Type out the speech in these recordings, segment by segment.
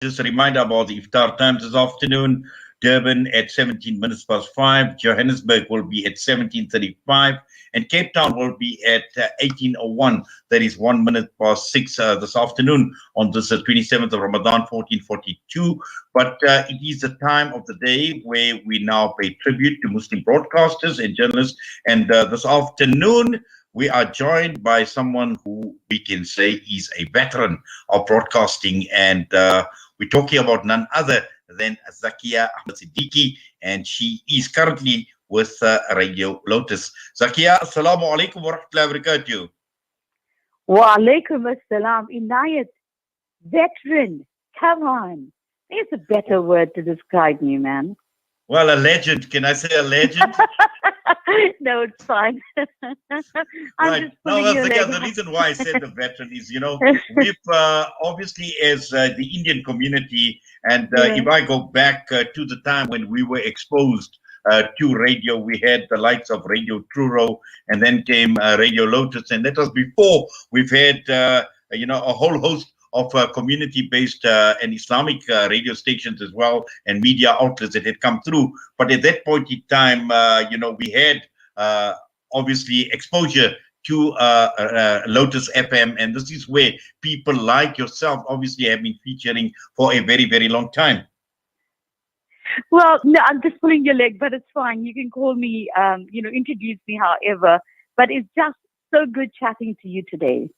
Just a reminder about the iftar times this afternoon. Durban at 17 minutes past 5. Johannesburg will be at 17:35. And Cape Town will be at 18:01. That is 1 minute past 6 this afternoon on this 27th of Ramadan, 1442. But it is the time of the day where we now pay tribute to Muslim broadcasters and journalists. And this afternoon, we are joined by someone who we can say is a veteran of broadcasting. And we're talking about none other than Zakia Ahmed Siddiqi, and she is currently with Radio Lotus. Zakia, assalamu alaikum wa rahmatullahi wa barakatuh. Wa alaikum assalam. Inayet, veteran, come on. There's a better word to describe me, man. Well, a legend. Can I say a legend? No, it's fine. Right. No, Zakia, the reason why I said the veteran is, we've obviously as the Indian community, and if I go back to the time when we were exposed to radio, we had the likes of Radio Truro, and then came Radio Lotus, and that was before we've had, a whole host of community-based and Islamic radio stations as well, and media outlets that had come through. But at that point in time, we had obviously exposure to Lotus FM, and this is where people like yourself obviously have been featuring for a very, very long time. Well, no, I'm just pulling your leg, but it's fine. You can call me, introduce me however, but it's just so good chatting to you today.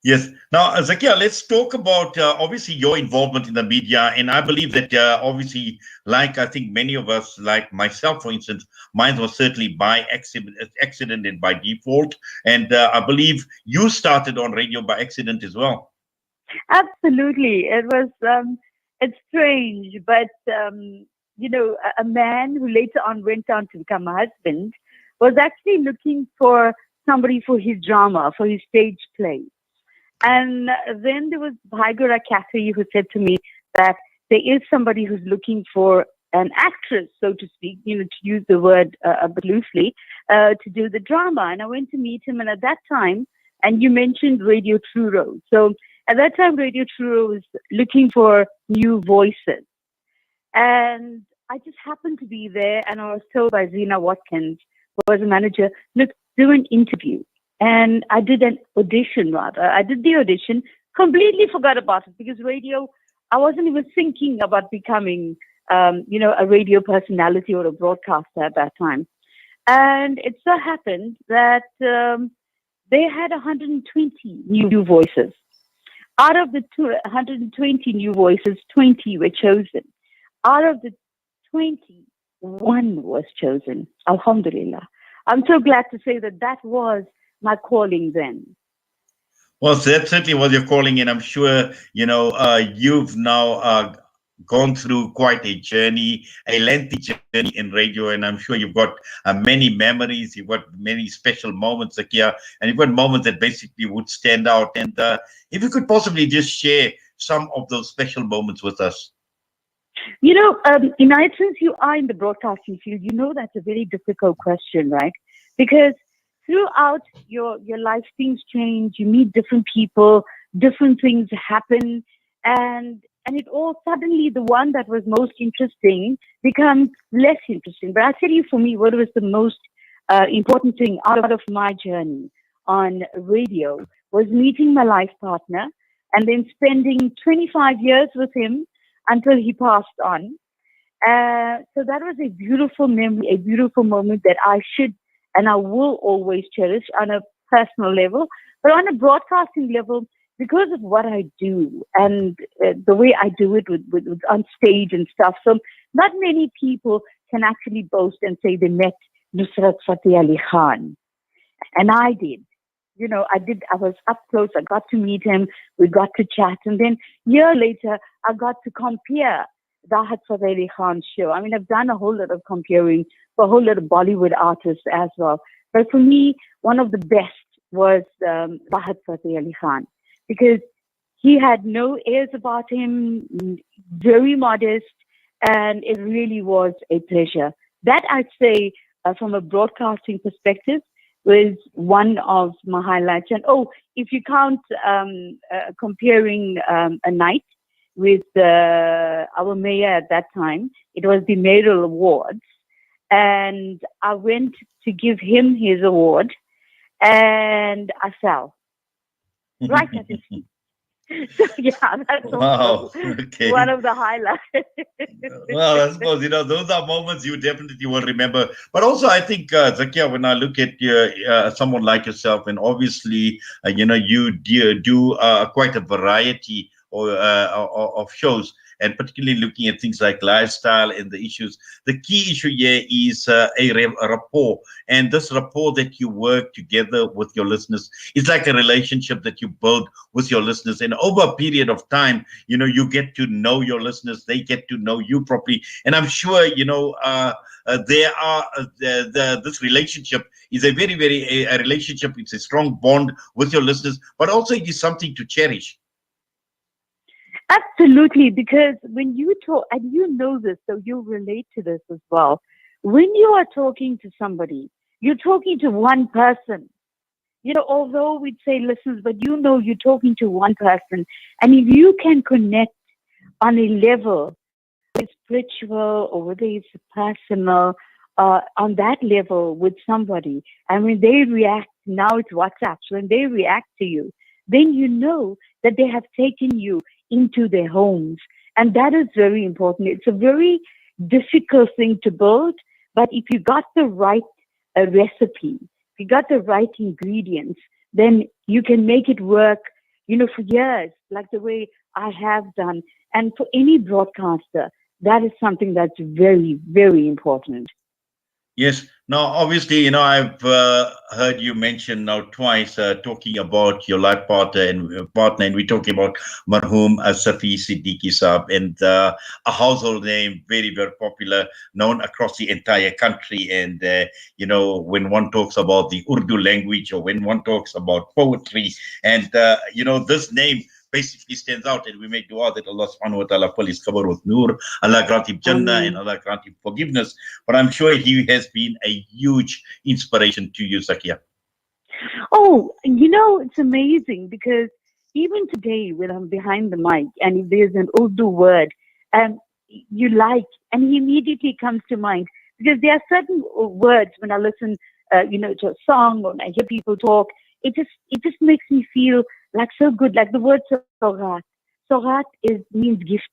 Yes. Now, Zakia, let's talk about obviously your involvement in the media. And I believe that obviously, like I think many of us, like myself, for instance, mine was certainly by accident and by default. And I believe you started on radio by accident as well. Absolutely. It was, it's strange, but, a man who later on went on to become a husband was actually looking for somebody for his drama, for his stage play. And then there was Bhaigura Katri who said to me that there is somebody who's looking for an actress, so to speak, to use the word a bit loosely, to do the drama. And I went to meet him. And at that time, and you mentioned Radio Truro. So at that time, Radio Truro was looking for new voices. And I just happened to be there. And I was told by Zina Watkins, who was a manager, look, do an interview. And I did an audition, rather. I did the audition, completely forgot about it because radio, I wasn't even thinking about becoming, a radio personality or a broadcaster at that time. And it so happened that they had 120 new voices. Out of the 120 new voices, 20 were chosen. Out of the 20, one was chosen. Alhamdulillah. I'm so glad to say that was my calling then. Well, so that certainly was your calling, and I'm sure you've now gone through quite a journey, a lengthy journey in radio, and I'm sure you've got many memories, you've got many special moments, Zakia, and you've got moments that basically would stand out. And if you could possibly just share some of those special moments with us. Inayet, since you are in the broadcasting field, that's a very difficult question, right? Because throughout your life, things change, you meet different people, different things happen, and it all suddenly, the one that was most interesting becomes less interesting. But I'll tell you, for me, what was the most important thing out of my journey on radio was meeting my life partner and then spending 25 years with him until he passed on. So that was a beautiful memory, a beautiful moment that I should and I will always cherish on a personal level, but on a broadcasting level, because of what I do and the way I do it with on stage and stuff. So not many people can actually boast and say they met Nusrat Fateh Ali Khan. And I did. I was up close. I got to meet him. We got to chat. And then a year later, I got to compare Rahat Fateh Ali Khan's show. I mean, I've done a whole lot of comparing for a whole lot of Bollywood artists as well. But for me, one of the best was Rahat Fateh Ali Khan because he had no airs about him, very modest, and it really was a pleasure. That I'd say, from a broadcasting perspective, was one of my highlights. And if you count comparing a night, with our mayor at that time. It was the mayoral awards, and I went to give him his award, and I fell right at his feet. So yeah, that's Wow. also Okay. one of the highlights. Well, I suppose, those are moments you definitely will remember. But also, I think, Zakia, when I look at someone like yourself, and obviously, you do quite a variety of shows, and particularly looking at things like lifestyle and the issues. The key issue here is a rapport. And this rapport that you work together with your listeners is like a relationship that you build with your listeners. And over a period of time, you get to know your listeners, they get to know you properly. And I'm sure, there are this relationship is a very, very a relationship. It's a strong bond with your listeners, but also it is something to cherish. Absolutely, because when you talk, and you know this, so you relate to this as well. When you are talking to somebody, you're talking to one person. Although we'd say listens, but you're talking to one person. And if you can connect on a level, whether it's spiritual or whether it's personal, on that level with somebody, and when they react, now it's WhatsApp, so when they react to you, then you know that they have taken you into their homes. And that is very important. It's a very difficult thing to build, but if you got the right recipe, if you got the right ingredients, then you can make it work, for years, like the way I have done. And for any broadcaster, that is something that's very, very important. Yes. Now, obviously, I've heard you mention now twice talking about your life partner, and we're talking about Marhum Safi Siddiqui Saab, and a household name, very, very popular, known across the entire country. And when one talks about the Urdu language, or when one talks about poetry, and this name basically stands out, and we make dua that Allah subhanahu wa ta'ala fill his qabr with nur, Allah grant him Jannah, and Allah grant him forgiveness. But I'm sure he has been a huge inspiration to you, Zakia. Oh, it's amazing because even today when I'm behind the mic and if there's an Urdu word you like, and he immediately comes to mind, because there are certain words when I listen, to a song, or when I hear people talk, it just makes me feel like so good, like the word Sorat. Sorat means gift.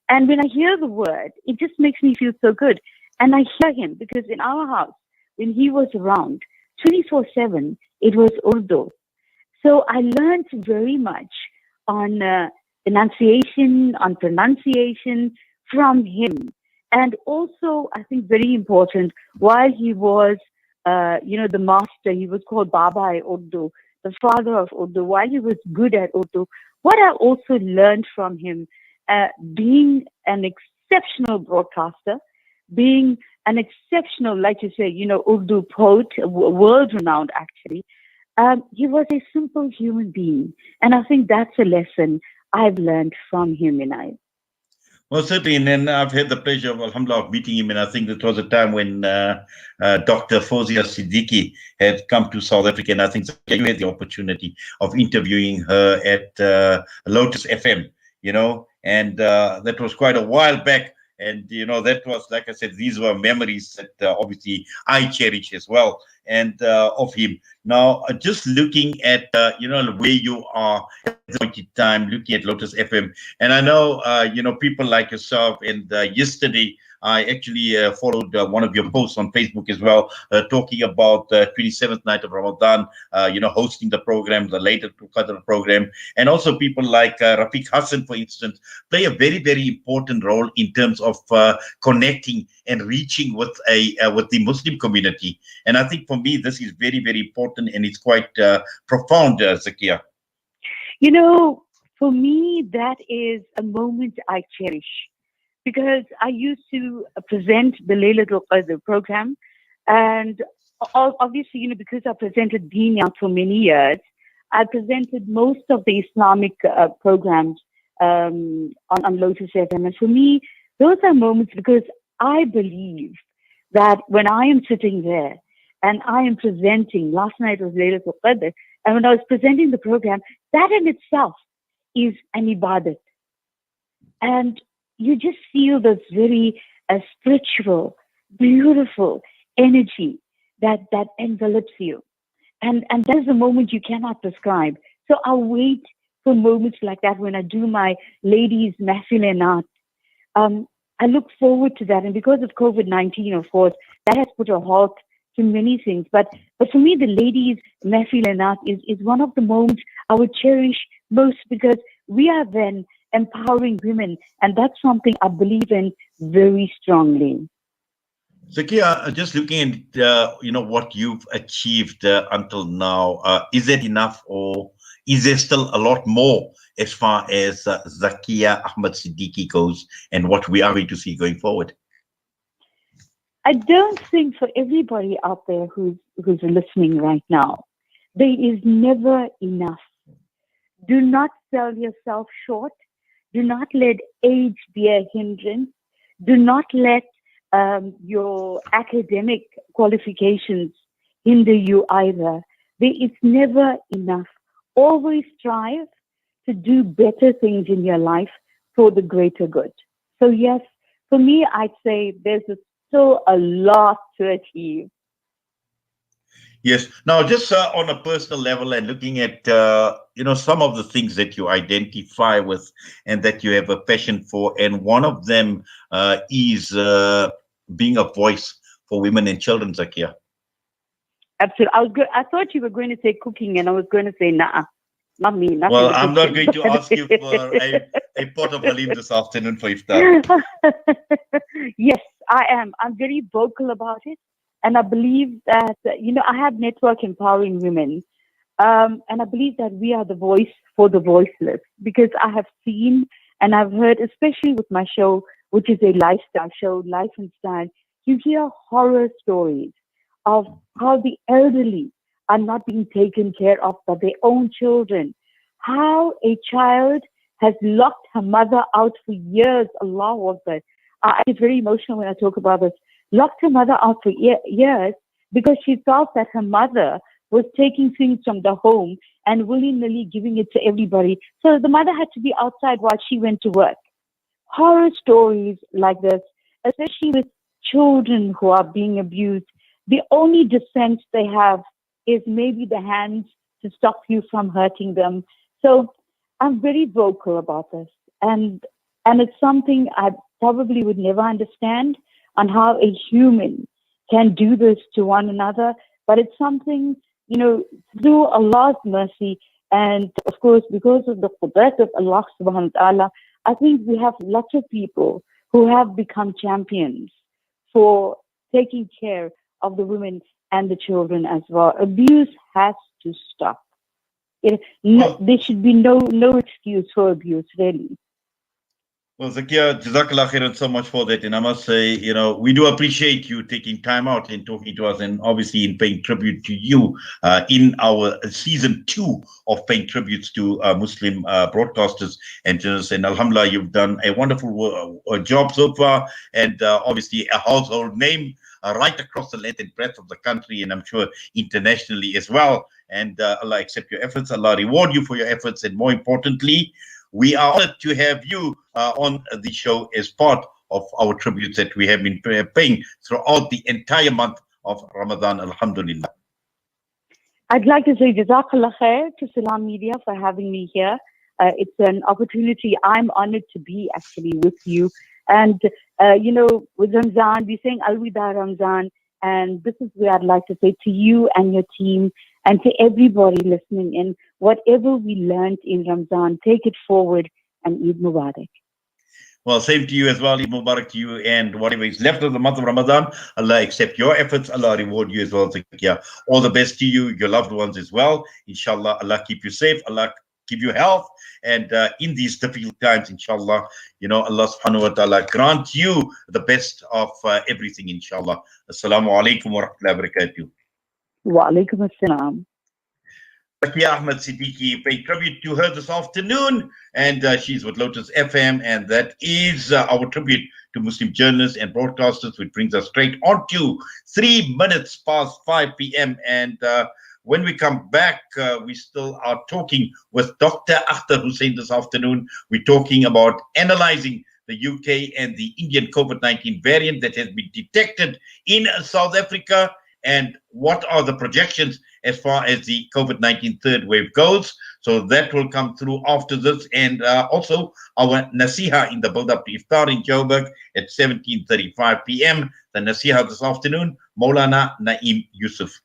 And when I hear the word, it just makes me feel so good. And I hear him because in our house, when he was around 24/7, it was Urdu. So I learned very much on enunciation, on pronunciation from him. And also, I think very important, while he was, the master, he was called Baba Urdu, the father of Urdu, while he was good at Urdu, what I also learned from him, being an exceptional broadcaster, being an exceptional, like you say, Urdu poet, world-renowned actually, he was a simple human being. And I think that's a lesson I've learned from him, Inayet. Well, certainly, and then I've had the pleasure of, alhamdulillah, of meeting him, and I think that was a time when Dr. Fawzia Siddiqui had come to South Africa, and I think you had the opportunity of interviewing her at Lotus FM, and that was quite a while back. And, that was, like I said, these were memories that obviously I cherish as well, and of him. Now, just looking at, where you are at this point in time, looking at Lotus FM, and I know, people like yourself, and yesterday, I actually followed one of your posts on Facebook as well, talking about the 27th night of Ramadan, hosting the program, the later Qadr program, and also people like Rafiq Hassan, for instance, play a very, very important role in terms of connecting and reaching with the Muslim community. And I think for me, this is very, very important, and it's quite profound, Zakia. For me, that is a moment I cherish, because I used to present the Laylatul Qadr program. And obviously, because I presented Deen now for many years, I presented most of the Islamic programs on Lotus FM. And for me, those are moments, because I believe that when I am sitting there and I am presenting, last night was Laylatul Qadr, and when I was presenting the program, that in itself is an ibadat. And you just feel this very spiritual, beautiful energy that envelops you. And that is a moment you cannot describe. So I wait for moments like that when I do my ladies' mahfil. I look forward to that. And because of COVID-19, of course, that has put a halt to many things. But for me, the ladies' mahfil is one of the moments I would cherish most because we are then empowering women. And that's something I believe in very strongly. Zakia, just looking at what you've achieved until now, is it enough, or is there still a lot more as far as Zakia Ahmed Siddiqui goes, and what we are going to see going forward? I don't think for everybody out there who's listening right now, there is never enough. Do not sell yourself short. Do not let age be a hindrance. Do not let your academic qualifications hinder you either. There is never enough. Always strive to do better things in your life for the greater good. So yes, for me, I'd say there's still a lot to achieve. Yes. Now, just on a personal level and looking at some of the things that you identify with and that you have a passion for, and one of them is being a voice for women and children, Zakia. Absolutely. I thought you were going to say cooking, and I was going to say, nah, not me. Not Well, I'm not going to ask you for a pot of halim this afternoon for iftar. Yes, I am. I'm very vocal about it. And I believe that, I have Network Empowering Women. And I believe that we are the voice for the voiceless, because I have seen and I've heard, especially with my show, which is a lifestyle show, Life and Style, you hear horror stories of how the elderly are not being taken care of by their own children, how a child has locked her mother out for years. Allah Akbar. I get very emotional when I talk about this. Locked her mother out for years because she felt that her mother was taking things from the home and willy-nilly giving it to everybody. So the mother had to be outside while she went to work. Horror stories like this, especially with children who are being abused, the only defense they have is maybe the hands to stop you from hurting them. So I'm very vocal about this. And it's something I probably would never understand on how a human can do this to one another. But it's something, through Allah's mercy and, of course, because of the qudrat of Allah subhanahu wa ta'ala, I think we have lots of people who have become champions for taking care of the women and the children as well. Abuse has to stop. There should be no excuse for abuse, really. Well, Zakia, Jazakallah khairan so much for that. And I must say, we do appreciate you taking time out and talking to us, and obviously in paying tribute to you in our season 2 of paying tributes to Muslim broadcasters and journalists. And Alhamdulillah, you've done a wonderful job so far, and obviously a household name right across the length and breadth of the country, and I'm sure internationally as well. And Allah accept your efforts. Allah reward you for your efforts. And more importantly, we are honored to have you on the show as part of our tributes that we have been paying throughout the entire month of Ramadan, alhamdulillah. I'd like to say Jazakallah khair to Salam Media for having me here. It's an opportunity. I'm honored to be actually with you. And, with Ramzan, we're saying Alwida Ramzan. And this is where I'd like to say to you and your team and to everybody listening in, whatever we learned in Ramzan, take it forward, and Eid Mubarak. Well, same to you as well. Eid Mubarak to you, and whatever is left of the month of Ramadan, Allah accept your efforts. Allah reward you as well, Zakia. All the best to you, your loved ones as well. Inshallah, Allah keep you safe. Allah give you health. And in these difficult times, inshallah, Allah subhanahu wa ta'ala grant you the best of everything, inshallah. Assalamu alaikum wa rahmatullahi wa barakatuh. Wa alaikum assalam. Zakia Ahmed Siddiqi, pay tribute to her this afternoon, and she's with Lotus FM, and that is our tribute to Muslim journalists and broadcasters, which brings us straight on to 3 minutes past 5 p.m. And When we come back, we still are talking with Dr. Akhtar Hussain this afternoon. We're talking about analyzing the UK and the Indian COVID-19 variant that has been detected in South Africa, and what are the projections as far as the COVID-19 third wave goes. So that will come through after this, and also our Nasiha in the build-up to Iftar in Joburg at 17:35 p.m. The Nasiha this afternoon, Maulana Naeem Yusuf.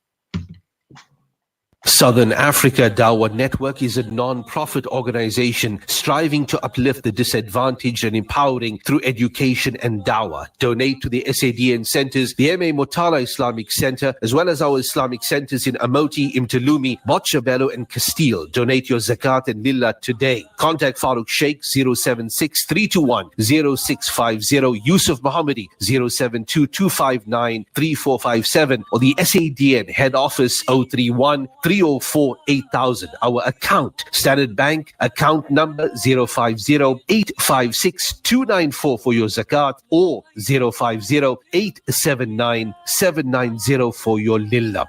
Southern Africa Dawah Network is a non-profit organization striving to uplift the disadvantaged and empowering through education and dawah. Donate to the SADN centers, the MA Motala Islamic Center, as well as our Islamic centers in Amoti, Imtalumi, Botshabelo and Castile. Donate your zakat and lillah today. Contact Farooq Sheikh 076-321-0650, Yusuf Mohammadi 072-259-3457, or the SADN head office 031-304-8000. Our account, Standard Bank, account number 050-856-294 for your zakat, or 050-879-790 for your lillah.